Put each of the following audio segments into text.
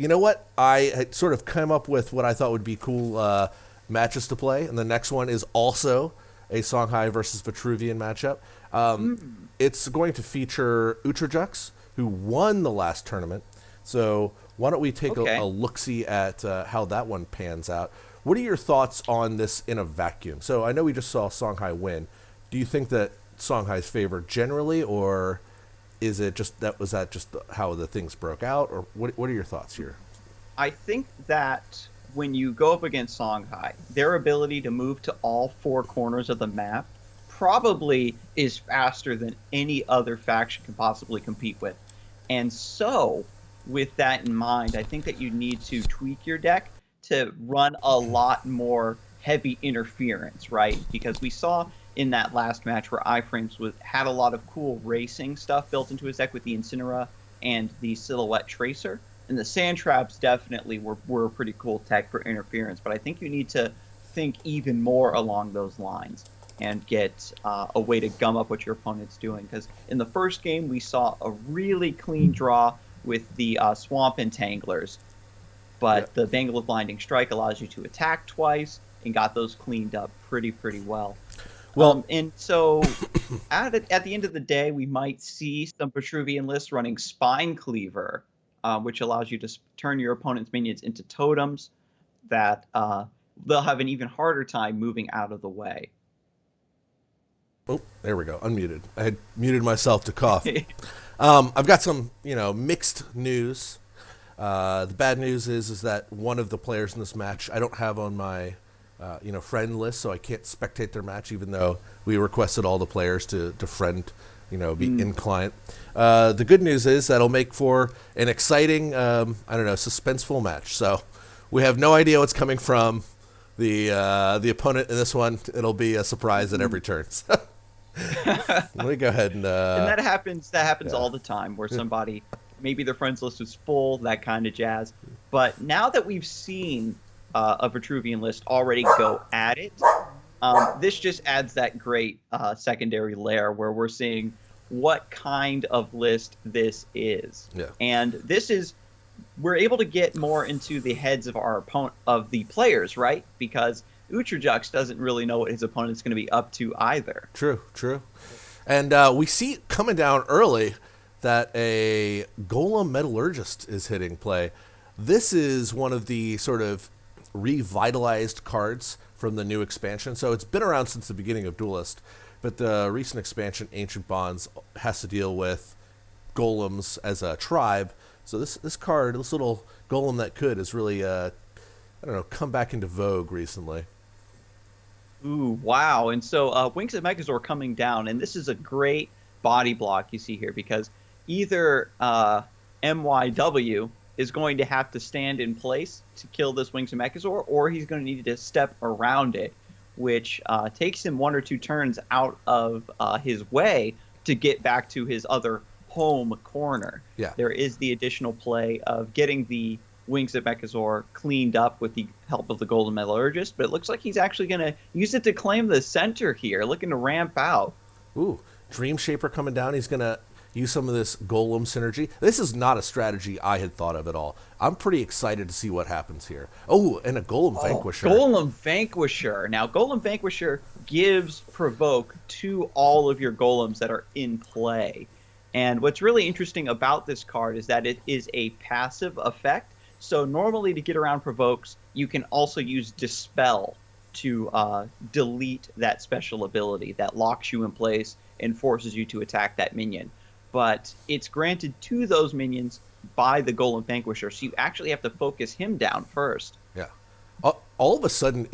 you know what? I had sort of come up with what I thought would be cool matches to play, and the next one is also a Songhai versus Vitruvian matchup. It's going to feature Utracjusz, who won the last tournament. So why don't we take a Okay. look-see at how that one pans out? What are your thoughts on this in a vacuum? So I know we just saw Songhai win. Do you think that Songhai's favored generally, or is it just that just how the things broke out, or what are your thoughts here? I think that when you go up against Songhai, their ability to move to all four corners of the map probably is faster than any other faction can possibly compete with. And so, with that in mind, I think that you need to tweak your deck to run a lot more heavy interference, right? Because we saw in that last match where iframes had a lot of cool racing stuff built into his deck with the Incineroar and the Silhouette Tracer. And the Sand Traps definitely were a pretty cool tech for interference. But I think you need to think even more along those lines and get a way to gum up what your opponent's doing. Because in the first game, we saw a really clean draw with the Swamp Entanglers, Yeah. but the Bangle of Blinding Strike allows you to attack twice and got those cleaned up pretty well. Well, And so at the end of the day, we might see some Petruvian lists running Spine Cleaver, which allows you to turn your opponent's minions into totems that they'll have an even harder time moving out of the way. oh, there we go. Unmuted. I had muted myself to cough. I've got some, mixed news. The bad news is that one of the players in this match I don't have on my, friend list, so I can't spectate their match, even though we requested all the players to friend, be in client. The good news is that'll make for an exciting, suspenseful match. So we have no idea what's coming from the opponent in this one. It'll be a surprise at every turn. Let me go ahead and And that happens. That happens yeah. all the time, where somebody maybe their friends list is full, that kind of jazz. But now that we've seen a Vitruvian list already go at it, this just adds that great secondary layer where we're seeing what kind of list this is, Yeah. and this is we're able to get more into the heads of our opponent of the players, right? Because Utracjusz doesn't really know what his opponent's going to be up to either. True, true. And we see coming down early that a Golem Metallurgist is hitting play. This is one of the sort of revitalized cards from the new expansion. So it's been around since the beginning of Duelyst, but the recent expansion, Ancient Bonds, has to deal with golems as a tribe. So this card, this little golem that could, has really, come back into vogue recently. Ooh, wow. And so Wings of Megazord coming down, and this is a great body block you see here because either MYW is going to have to stand in place to kill this Wings of Megazord, or he's going to need to step around it, which takes him one or two turns out of his way to get back to his other home corner. Yeah. There is the additional play of getting the Wings of Mechazor cleaned up with the help of the Golden Metallurgist, but it looks like he's actually going to use it to claim the center here, looking to ramp out. Ooh, Dream Shaper coming down. He's going to use some of this Golem synergy. This is not a strategy I had thought of at all. I'm pretty excited to see what happens here. Oh, and a Golem Vanquisher. Golem Vanquisher. Now, Golem Vanquisher gives Provoke to all of your Golems that are in play. And what's really interesting about this card is that it is a passive effect. So normally to get around Provokes, you can also use Dispel to delete that special ability that locks you in place and forces you to attack that minion. But it's granted to those minions by the Golem Vanquisher, so you actually have to focus him down first. Yeah. All of a sudden,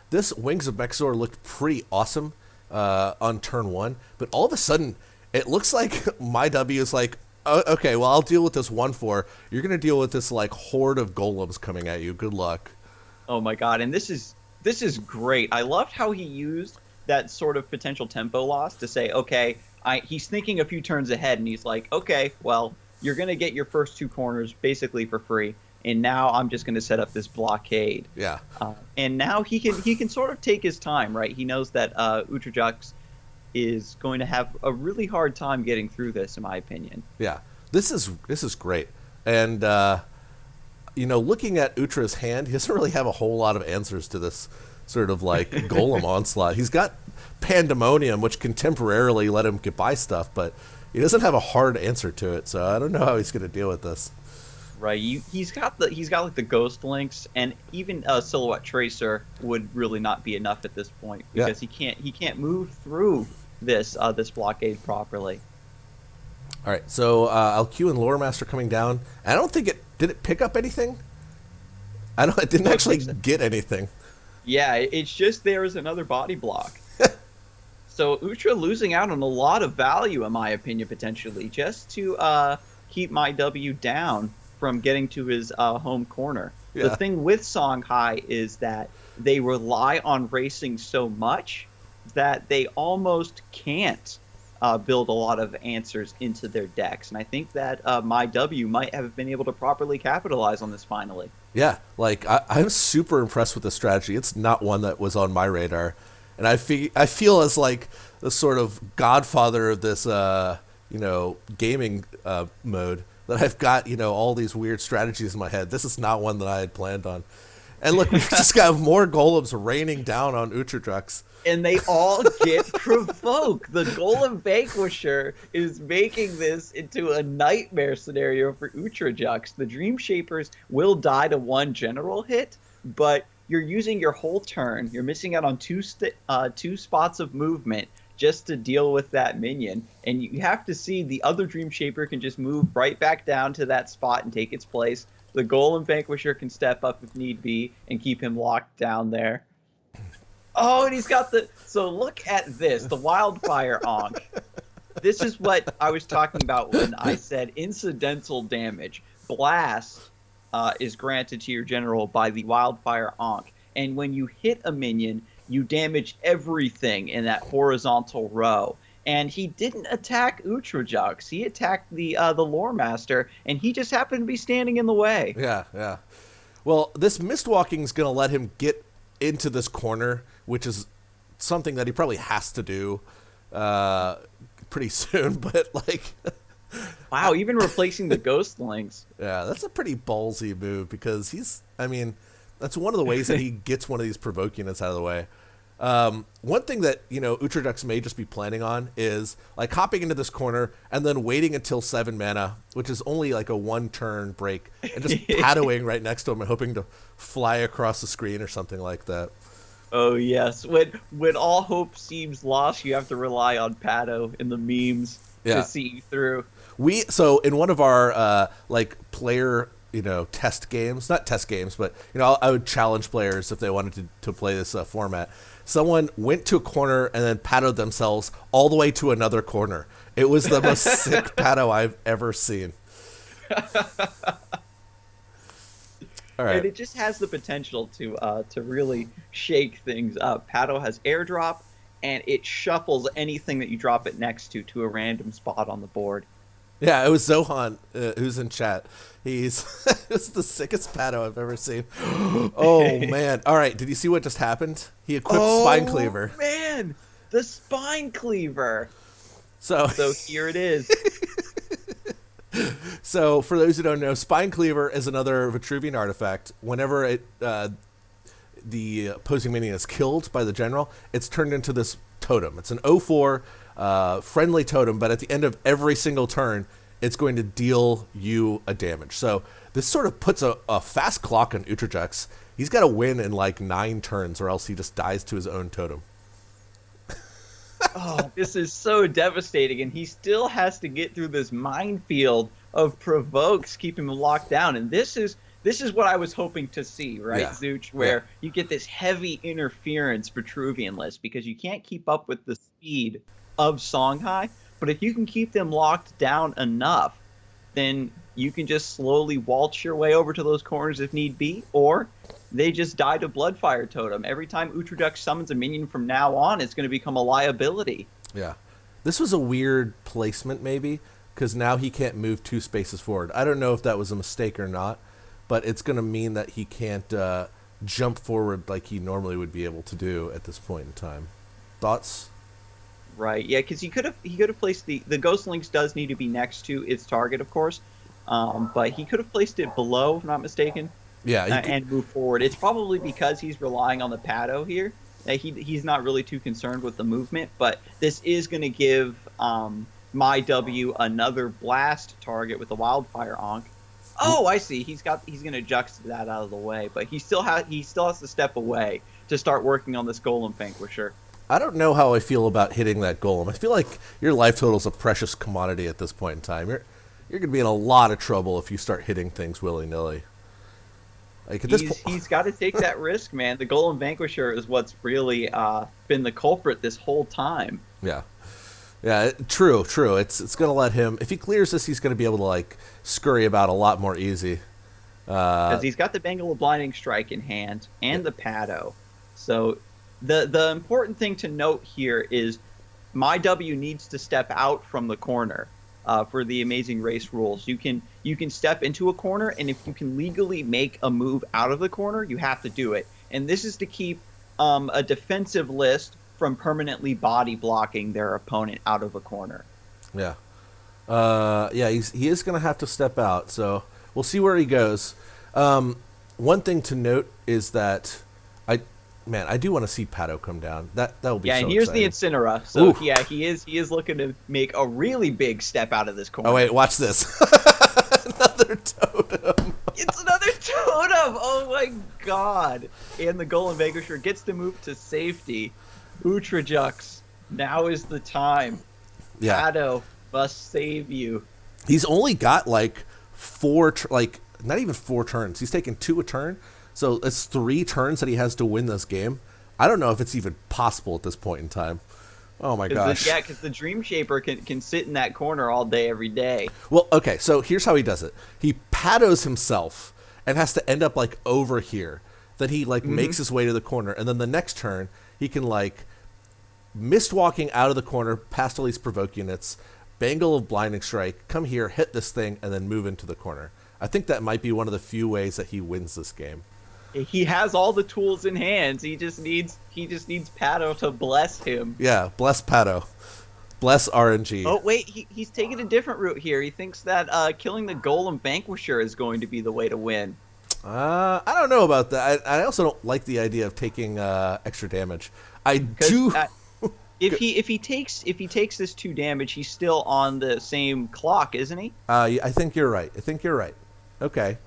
this Wings of Mexor looked pretty awesome on turn one, but all of a sudden, it looks like my W is like, okay, well, I'll deal with this 1/4. You're going to deal with this, like, horde of golems coming at you. Good luck. Oh my god, and this is great. I loved how he used that sort of potential tempo loss to say, okay, he's thinking a few turns ahead, and he's like, okay, well, you're going to get your first two corners basically for free, and now I'm just going to set up this blockade. Yeah. And now he can sort of take his time, right? He knows that Utracjusz is going to have a really hard time getting through this, in my opinion. Yeah. This is great. And looking at Utra's hand, he doesn't really have a whole lot of answers to this sort of like golem onslaught. He's got Pandemonium, which can temporarily let him get by stuff, but he doesn't have a hard answer to it. So I don't know how he's going to deal with this. Right, he's got like the Ghost Links, and even Silhouette Tracer would really not be enough at this point because he can't move through this blockade properly. All right, so LQ and Lore Master coming down. I don't think did it pick up anything. It didn't actually get anything. Yeah, it's just there is another body block. So Utra losing out on a lot of value, in my opinion, potentially, just to keep MYW down from getting to his home corner. Yeah. The thing with Songhai is that they rely on racing so much that they almost can't build a lot of answers into their decks. And I think that MYW might have been able to properly capitalize on this finally. Yeah, like I'm super impressed with the strategy. It's not one that was on my radar. And I feel as like the sort of godfather of this, gaming mode, that I've got, all these weird strategies in my head. This is not one that I had planned on. And look, we've just got more golems raining down on Utracjusz. And they all get provoked. The Golem Vanquisher is making this into a nightmare scenario for Utracjusz. The Dream Shapers will die to one general hit, but you're using your whole turn. You're missing out on two spots of movement just to deal with that minion. And you have to see the other Dream Shaper can just move right back down to that spot and take its place. The Golem Vanquisher can step up if need be and keep him locked down there. Oh, and he's got so look at this, the Wildfire Ankh. This is what I was talking about when I said incidental damage. Blast is granted to your general by the Wildfire Ankh. And when you hit a minion, you damage everything in that horizontal row. And he didn't attack Utracjusz. He attacked the Lore Master, and he just happened to be standing in the way. Yeah. Well, this Mistwalking is going to let him get into this corner, which is something that he probably has to do pretty soon. But like, wow, even replacing the Ghost Links. Yeah, that's a pretty ballsy move because that's one of the ways that he gets one of these provoke units out of the way. One thing that, Utracjusz may just be planning on is like hopping into this corner and then waiting until 7 mana, which is only like a 1-turn break, and just paddling right next to him and hoping to fly across the screen or something like that. Oh yes, when all hope seems lost, you have to rely on Pado in the memes to see you through. So in one of our player test games, not test games, but I would challenge players if they wanted to play this format. Someone went to a corner and then paddled themselves all the way to another corner. It was the most sick paddle I've ever seen. All right. And it just has the potential to really shake things up. Pado has airdrop, and it shuffles anything that you drop it next to a random spot on the board. Yeah, it was Zohan who's in chat. It's the sickest Pado I've ever seen. Oh, man. All right, did you see what just happened? He equipped Spine Cleaver. Oh, man. The Spine Cleaver. So here it is. So for those who don't know, Spine Cleaver is another Vitruvian artifact. Whenever the opposing minion is killed by the general, it's turned into this totem. It's an 0/4 friendly totem, but at the end of every single turn, it's going to deal you a damage. So this sort of puts a fast clock on Utracjusz. He's got to win in like 9 turns, or else he just dies to his own totem. Oh, this is so devastating, and he still has to get through this minefield of provokes, keep him locked down. And this is what I was hoping to see, right, Zooch, where you get this heavy interference Vitruvian list, because you can't keep up with the speed of Songhai, but if you can keep them locked down enough, then you can just slowly waltz your way over to those corners if need be, or they just die to Bloodfire Totem. Every time Utracjusz summons a minion from now on, it's going to become a liability. Yeah. This was a weird placement, maybe, because now he can't move 2 spaces forward. I don't know if that was a mistake or not, but it's going to mean that he can't jump forward like he normally would be able to do at this point in time. Thoughts? Right, yeah, because he could have placed the Ghost Links does need to be next to its target, of course, But he could have placed it below, if I'm not mistaken, Yeah, he could, and move forward. It's probably because he's relying on the Pado here. That he's not really too concerned with the movement, but this is going to give MyW another blast target with the Wildfire Onk. Oh, I see. He's going to juxt that out of the way, but he still has to step away to start working on this Golem Vanquisher. I don't know how I feel about hitting that golem. I feel like your life total is a precious commodity at this point in time. You're going to be in a lot of trouble if you start hitting things willy nilly. Like at this He's got to take that risk, man. The Golem Vanquisher is what's really been the culprit this whole time. Yeah. Yeah, true. It's going to let him, if he clears this, he's going to be able to like scurry about a lot more easy. Because he's got the Bangle of Blinding Strike in hand and the Pado. So the important thing to note here is MyW needs to step out from the corner for the Amazing Race rules. You can step into a corner, and if you can legally make a move out of the corner, you have to do it. And this is to keep a defensive list from permanently body blocking their opponent out of a corner. Yeah. He is going to have to step out, so we'll see where he goes. One thing to note is that I do want to see Pato come down. That will be so and here's exciting. the Incineroar. So Ooh. yeah, he is looking to make a really big step out of this corner. Oh wait, watch this. Another totem. It's another totem. Oh my god! And the Golem Vanquisher gets to move to safety. Utracjusz, now is the time. Yeah. Pato must save you. He's only got like not even 4 turns. He's taken 2 a turn. So it's 3 turns that he has to win this game. I don't know if it's even possible at this point in time. Oh my gosh. Because the Dream Shaper can sit in that corner all day, every day. Well, okay, so here's how he does it. He paddles himself and has to end up like over here. Then he like makes his way to the corner, and then the next turn he can like mist walking out of the corner past all these provoke units, Bangle of Blinding Strike, come here, hit this thing, and then move into the corner. I think that might be one of the few ways that he wins this game. He has all the tools in hands. He just needs Pato to bless him. Yeah, bless Pato. Bless RNG. Oh wait, he's taking a different route here. He thinks that killing the Golem Vanquisher is going to be the way to win. I don't know about that. I also don't like the idea of taking extra damage. I do. If he takes this 2 damage, he's still on the same clock, isn't he? I think you're right. Okay,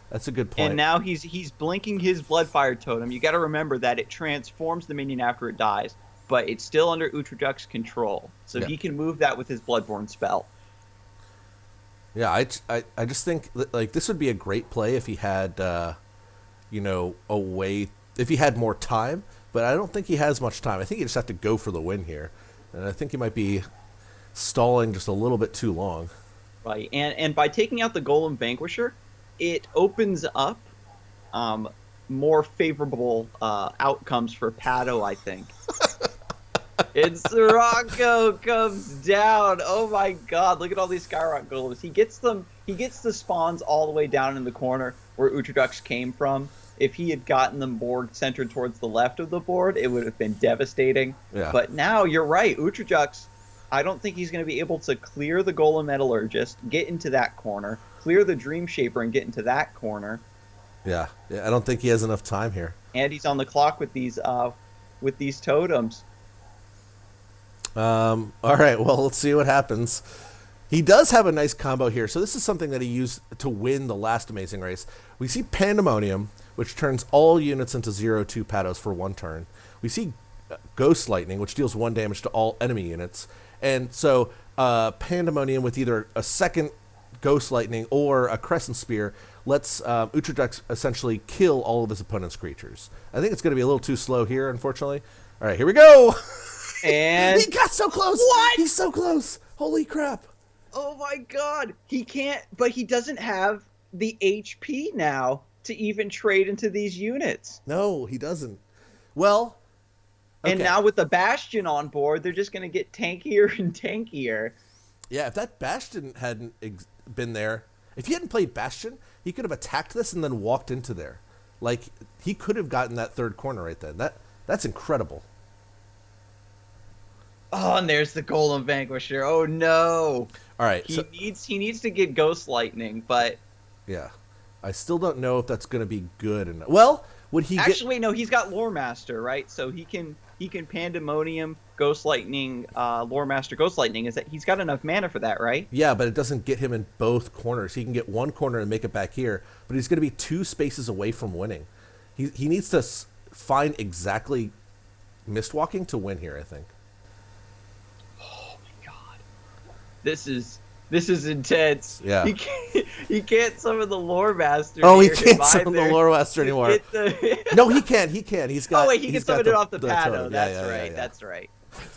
that's a good point. And now he's blinking his Bloodfire Totem. You got to remember that it transforms the minion after it dies, but it's still under Utracjusz's control, so he can move that with his Bloodborne spell. Yeah, I just think that, like, this would be a great play if he had, a way, if he had more time. But I don't think he has much time. I think he just have to go for the win here, and I think he might be stalling just a little bit too long. Right, and by taking out the Golem Vanquisher, it opens up more favorable outcomes for Pato, I think. And Sirocco comes down. Oh my god, look at all these Skyrock Golems. He gets the spawns all the way down in the corner where Utracjusz came from. If he had gotten them board centered towards the left of the board, it would have been devastating. Yeah. But now, you're right, Utracjusz, I don't think he's going to be able to clear the Golem Metallurgist, get into that corner, clear the Dream Shaper and get into that corner. Yeah, I don't think he has enough time here. And he's on the clock with these totems. All right, well, let's see what happens. He does have a nice combo here. So this is something that he used to win the last Amazing Race. We see Pandemonium, which turns all units into 0/2 Patos for 1 turn. We see Ghost Lightning, which deals 1 damage to all enemy units. And so Pandemonium with either a second Ghost Lightning or a Crescent Spear lets Utracjusz essentially kill all of his opponent's creatures. I think it's going to be a little too slow here, unfortunately. All right, here we go. And he got so close. What? He's so close. Holy crap. Oh my god. He can't, but he doesn't have the HP now to even trade into these units. No, he doesn't. Well, okay. And now with the Bastion on board, they're just going to get tankier and tankier. Yeah, if that Bastion hadn't been there, if he hadn't played Bastion, he could have attacked this and then walked into there. Like, he could have gotten that 3rd corner right then. That's incredible. Oh, and there's the Golem Vanquisher. Oh no. All right, so He needs to get Ghost Lightning, but yeah, I still don't know if that's going to be good. Well, would he get? actually no, he's got Lore Master, right? So he can Pandemonium Ghost Lightning, Lore Master Ghost Lightning. Is that he's got enough mana for that, right? Yeah, but it doesn't get him in both corners. He can get one corner and make it back here, but he's going to be 2 spaces away from winning. He needs to find exactly Mistwalking to win here, I think. Oh my god. This is intense. Yeah. He can't summon the Lore Master. Oh, he near him can't summon the either. Lore Master anymore. No, he can. He can. He's got. Oh wait, he can he's got summon it off the totem. Pado. That's right. Yeah. That's right.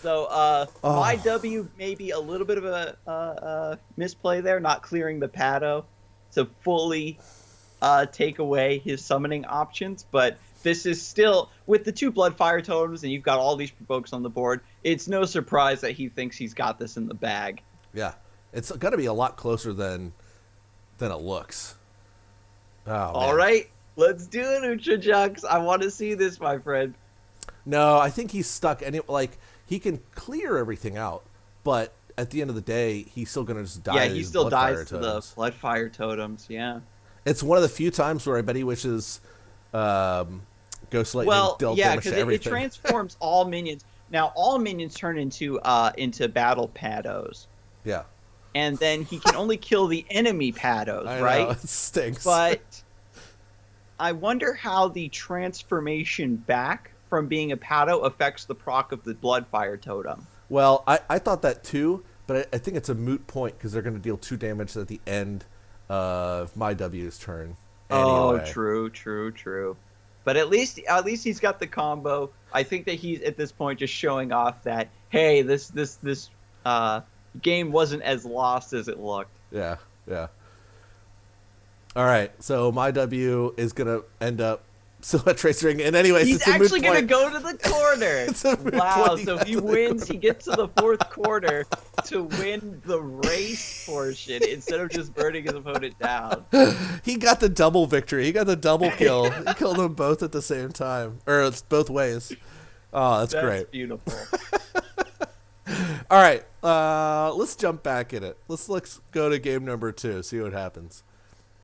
So my W maybe a little bit of a misplay there, not clearing the Pado to fully take away his summoning options, but this is still with the 2 Bloodfire totems, and you've got all these provokes on the board. It's no surprise that he thinks he's got this in the bag. Yeah, it's got to be a lot closer than it looks. Oh, All man. right, let's do it, Utracjusz. I want to see this, my friend. No, I think he's stuck. And he can clear everything out, but at the end of the day, he's still gonna just die. Yeah, to he these still Bloodfire dies to the totems. Bloodfire totems. Yeah. It's one of the few times where I bet he wishes Ghost Lightning dealt Yeah, damage because to it everything. transforms all minions. Now all minions turn into battle Pados, Yeah, and then he can only kill the enemy Pados, I right? know, it stinks. But I wonder how the transformation back from being a Pado affects the proc of the Bloodfire totem. Well, I thought that too, but I think it's a moot point because they're going to deal 2 damage at the end of my W's turn. Oh, Anyway. true. But at least he's got the combo. I think that he's at this point just showing off that, hey, this game wasn't as lost as it looked. Yeah. All right, so my W is going to end up Silhouette Tracing. And anyways, He's it's a moot actually going to point. go to the corner. It's a moot Wow, point. so if he wins, he gets to the 4th quarter to win the race portion instead of just burning his opponent down. He got the double victory. He got the double kill. He killed them both at the same time. Or it's both ways. Oh, that's great. That's beautiful. All right, let's jump back in it. Let's go to game number 2, see what happens.